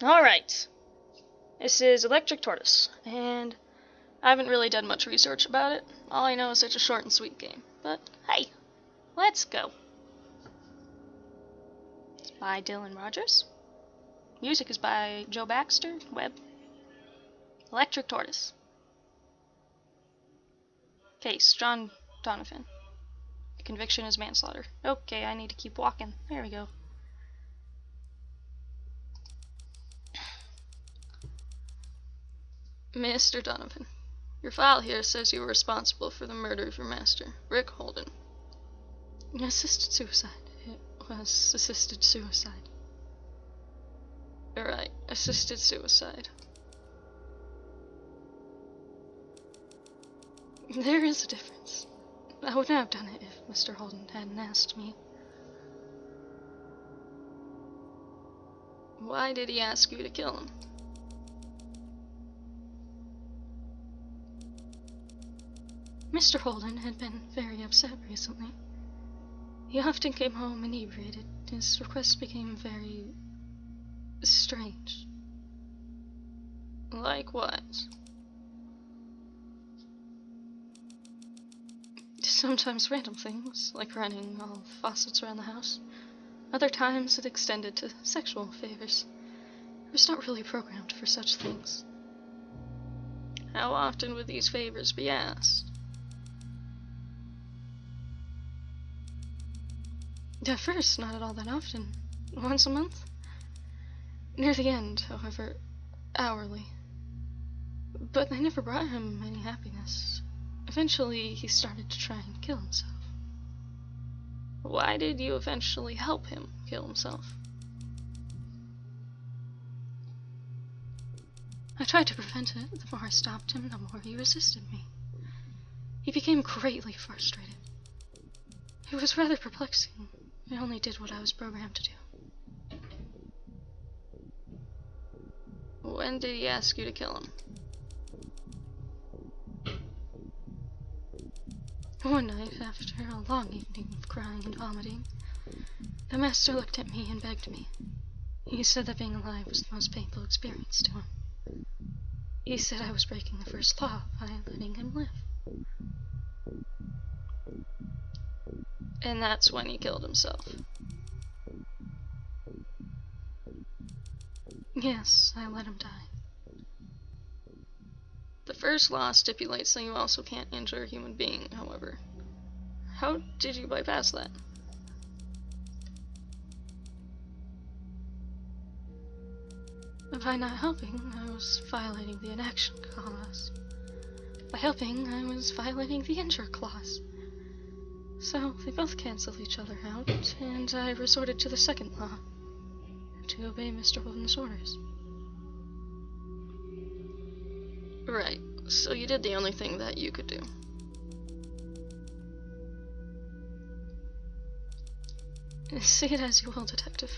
Alright, this is Electric Tortoise, and I haven't really done much research about it. All I know is it's a short and sweet game. But hey, let's go. It's by Dylan Rogers. Music is by Joe Baxter, Webb. Electric Tortoise. Case, John Donovan. Conviction is manslaughter. Okay, I need to keep walking. There we go. Mr. Donovan, your file here says you were responsible for the murder of your master, Rick Holden. Assisted suicide. It was assisted suicide. Right, assisted suicide. There is a difference. I wouldn't have done it if Mr. Holden hadn't asked me. Why did he ask you to kill him? Mr. Holden had been very upset recently. He often came home inebriated. His requests became very strange. Like what? Sometimes random things, like running all faucets around the house. Other times it extended to sexual favors. I was not really programmed for such things. How often would these favors be asked? At first, not at all that often. Once a month. Near the end, however, hourly. But they never brought him any happiness. Eventually, he started to try and kill himself. Why did you eventually help him kill himself? I tried to prevent it. The more I stopped him, the more he resisted me. He became greatly frustrated. It was rather perplexing. I only did what I was programmed to do. When did he ask you to kill him? One night, after a long evening of crying and vomiting, the master looked at me and begged me. He said that being alive was the most painful experience to him. He said I was breaking the first law by letting him live. And that's when he killed himself. Yes, I let him die. The first law stipulates that you also can't injure a human being, however. How did you bypass that? By not helping, I was violating the inaction clause. By helping, I was violating the injure clause. So they both cancel each other out, and I resorted to the second law, to obey Mr. Holden's orders. Right, so you did the only thing that you could do. See it as you will, Detective.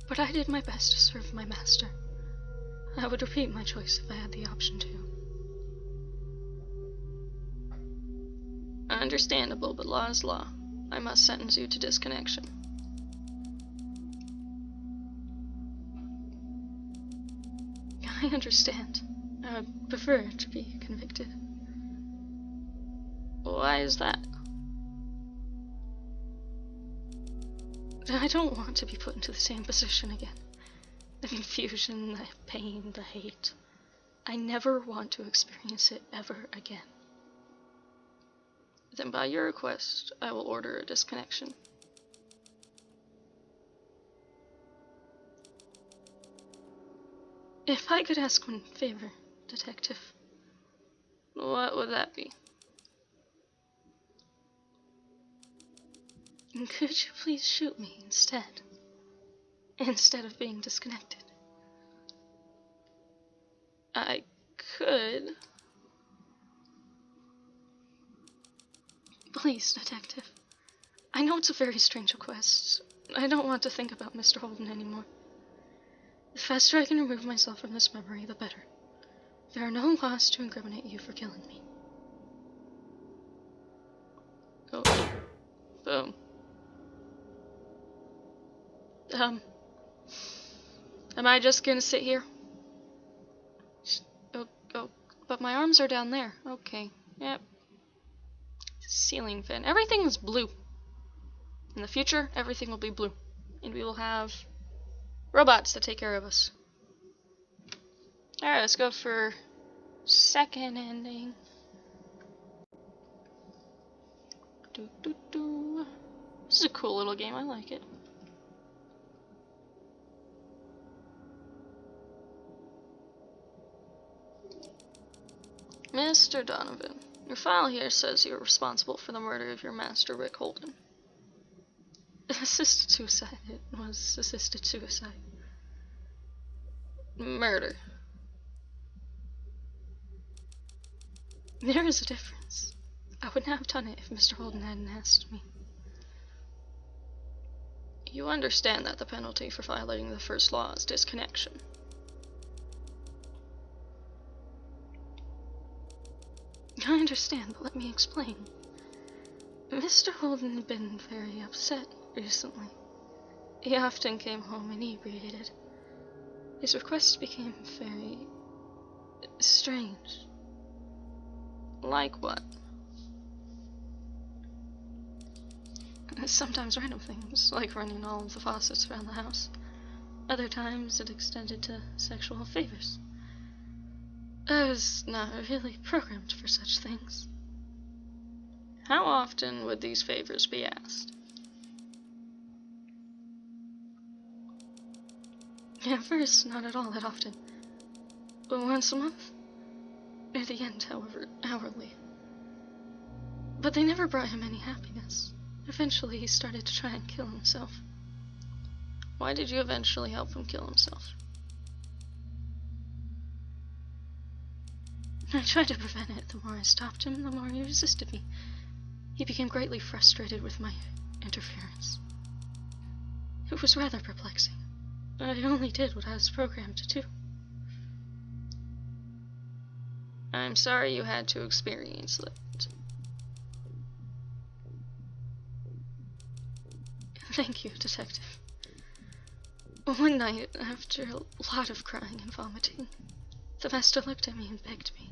But I did my best to serve my master. I would repeat my choice if I had the option to. Understandable, but law is law. I must sentence you to disconnection. I understand. I would prefer to be convicted. Why is that? I don't want to be put into the same position again. The confusion, the pain, the hate. I never want to experience it ever again. Then by your request, I will order a disconnection. If I could ask one favor, Detective. What would that be? Could you please shoot me instead of being disconnected? I could. Please, Detective. I know it's a very strange request. I don't want to think about Mr. Holden anymore. The faster I can remove myself from this memory, the better. There are no laws to incriminate you for killing me. Oh. Boom. I'm Am I just gonna sit here? Oh, but my arms are down there. Okay. Yep. Ceiling fan. Everything is blue. In the future, everything will be blue. And we will have robots to take care of us. Alright, let's go for second ending. This is a cool little game. I like it. Mr. Donovan, your file here says you're responsible for the murder of your master, Rick Holden. Assisted suicide. It was assisted suicide. Murder. There is a difference. I would not have done it if Mr. Holden hadn't asked me. You understand that the penalty for violating the first law is disconnection. I understand, but let me explain. Mr. Holden had been very upset recently. He often came home inebriated. His requests became very strange. Like what? Sometimes random things, like running all of the faucets around the house. Other times it extended to sexual favors. I was not really programmed for such things. How often would these favors be asked? At first, not at all that often. But once a month. At the end, however, hourly. But they never brought him any happiness. Eventually, he started to try and kill himself. Why did you eventually help him kill himself? I tried to prevent it. The more I stopped him, the more he resisted me. He became greatly frustrated with my interference. It was rather perplexing. I only did what I was programmed to do. I'm sorry you had to experience that. Thank you, Detective. One night, after a lot of crying and vomiting, the master looked at me and begged me.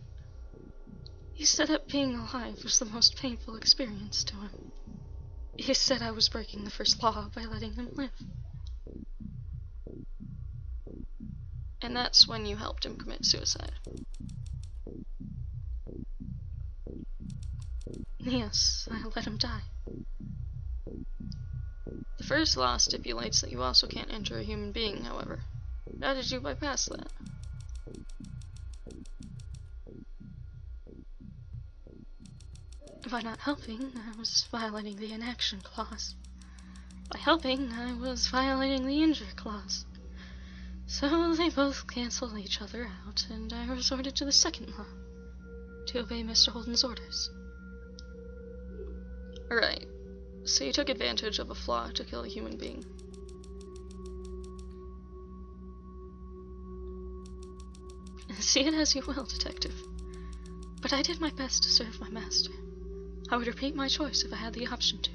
He said that being alive was the most painful experience to him. He said I was breaking the first law by letting him live. And that's when you helped him commit suicide. Yes, I let him die. The first law stipulates that you also can't injure a human being, however. How did you bypass that? By not helping, I was violating the inaction clause. By helping, I was violating the injure clause. So they both canceled each other out, and I resorted to the second law, to obey Mr. Holden's orders. Right. So you took advantage of a flaw to kill a human being. See it as you will, Detective. But I did my best to serve my master. I would repeat my choice if I had the option to.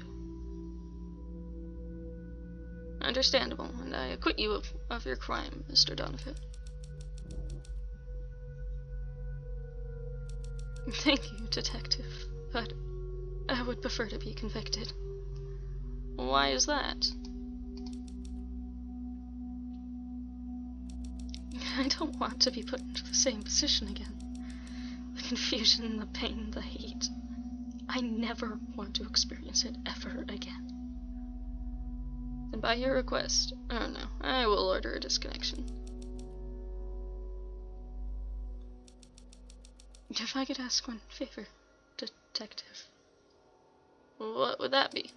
Understandable, and I acquit you of your crime, Mr. Donovan. Thank you, Detective, but I would prefer to be convicted. Why is that? I don't want to be put into the same position again. The confusion, the pain, the hate. I never want to experience it ever again. And by your request, oh no, I will order a disconnection. If I could ask one favor, Detective. What would that be?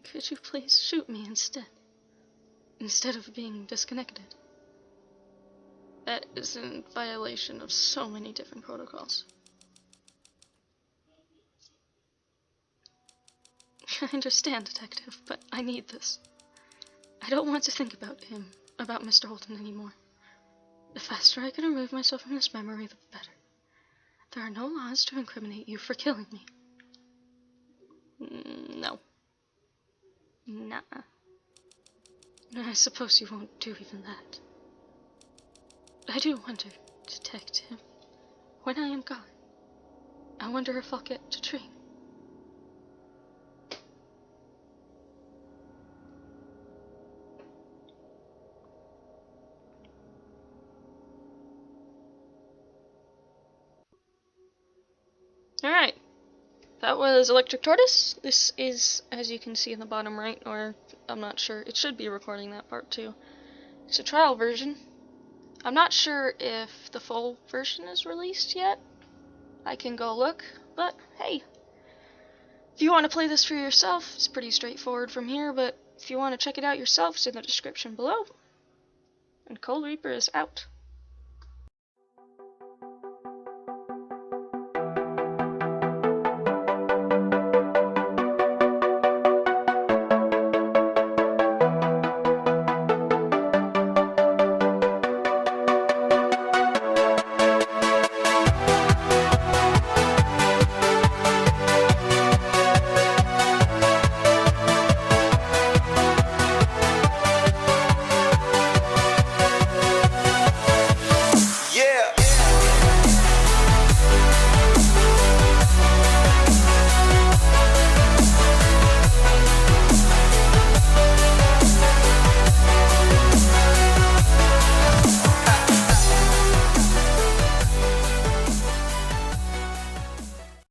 Could you please shoot me instead of being disconnected? That is in violation of so many different protocols. I understand, Detective, but I need this. I don't want to think about Mr. Holden anymore. The faster I can remove myself from this memory, the better. There are no laws to incriminate you for killing me. No. Nuh-uh. I suppose you won't do even that. I do wonder, Detective, when I am gone, I wonder if I'll get to dream. Alright, that was Electric Tortoise. This is, as you can see in the bottom right, or I'm not sure, it should be recording that part too. It's a trial version. I'm not sure if the full version is released yet. I can go look, but hey. If you want to play this for yourself, it's pretty straightforward from here, but if you want to check it out yourself, it's in the description below. And Cold Reaper is out.